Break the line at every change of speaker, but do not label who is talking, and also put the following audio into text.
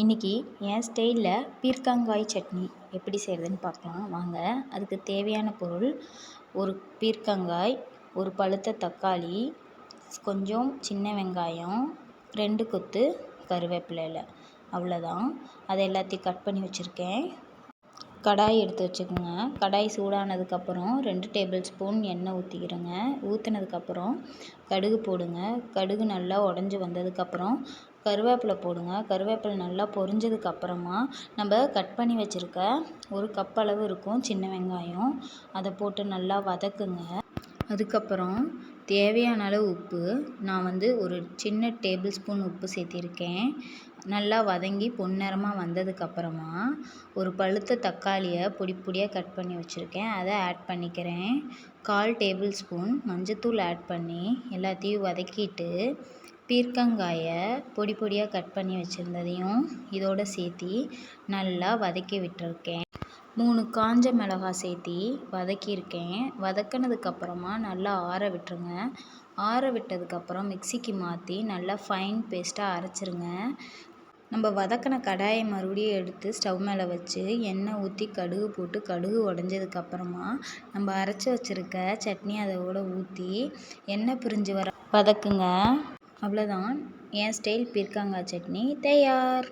இன்றைக்கி என் ஸ்டைலில் பீர்க்கங்காய் சட்னி எப்படி செய்கிறதுன்னு பார்க்கலாம் வாங்க. அதுக்கு தேவையான பொருள்: ஒரு பீர்க்கங்காய், ஒரு பழுத்த தக்காளி, கொஞ்சம் சின்ன வெங்காயம், 2 கொத்து கருவேப்பிலை இலை, அவ்வளோதான். அதை எல்லாத்தையும் கட் பண்ணி வச்சுருக்கேன். கடாய் எடுத்து வச்சுக்கோங்க. கடாய் சூடானதுக்கப்புறம் 2 டேபிள் ஸ்பூன் எண்ணெய் ஊற்றிக்கிறேங்க. ஊற்றினதுக்கப்புறம் கடுகு போடுங்க. கடுகு நல்லா உடஞ்சி வந்ததுக்கப்புறம் கருவேப்பிலை போடுங்க. கருவேப்பிலை நல்லா பொரிஞ்சதுக்கப்புறமா நம்ம கட் பண்ணி வச்சுருக்க 1 கப் அளவு இருக்கும் சின்ன வெங்காயம், அதை போட்டு நல்லா வதக்குங்க. அதுக்கப்புறம் தேவையான அளவு உப்பு, நான் ஒரு சின்ன டேபிள் ஸ்பூன் உப்பு சேர்த்திருக்கேன். நல்லா வதங்கி பொன்னிறமாக வந்ததுக்கப்புறமா ஒரு பழுத்த தக்காளியை பொடி பொடியாக கட் பண்ணி வச்சுருக்கேன், அதை ஆட் பண்ணிக்கிறேன். 1/4 டேபிள் ஸ்பூன் மஞ்சத்தூள் ஆட் பண்ணி எல்லாத்தையும் வதக்கிட்டு பீர்க்கங்காயை பொடி பொடியாக கட் பண்ணி வச்சுருந்ததையும் இதோடு சேர்த்தி நல்லா வதக்கி விட்டுருக்கேன். 3 காஞ்ச மிளகாய் சேர்த்தி வதக்கியிருக்கேன். வதக்கினதுக்கப்புறமா நல்லா ஆற விட்டுருங்க. ஆற விட்டதுக்கப்புறம் மிக்சிக்கு மாற்றி நல்லா ஃபைன் பேஸ்ட்டாக அரைச்சிருங்க. நம்ம வதக்கின கடாயை மறுபடியும் எடுத்து ஸ்டவ் மேலே வச்சு எண்ணெய் ஊற்றி கடுகு போட்டு கடுகு உடஞ்சதுக்கப்புறமா நம்ம அரைச்சி வச்சுருக்க சட்னி அதோட ஊற்றி எண்ணெய் பிரிஞ்சு வர வதக்குங்க. அவ்வளோதான், என் ஸ்டைல் பீர்க்கங்காய் சட்னி தயார்.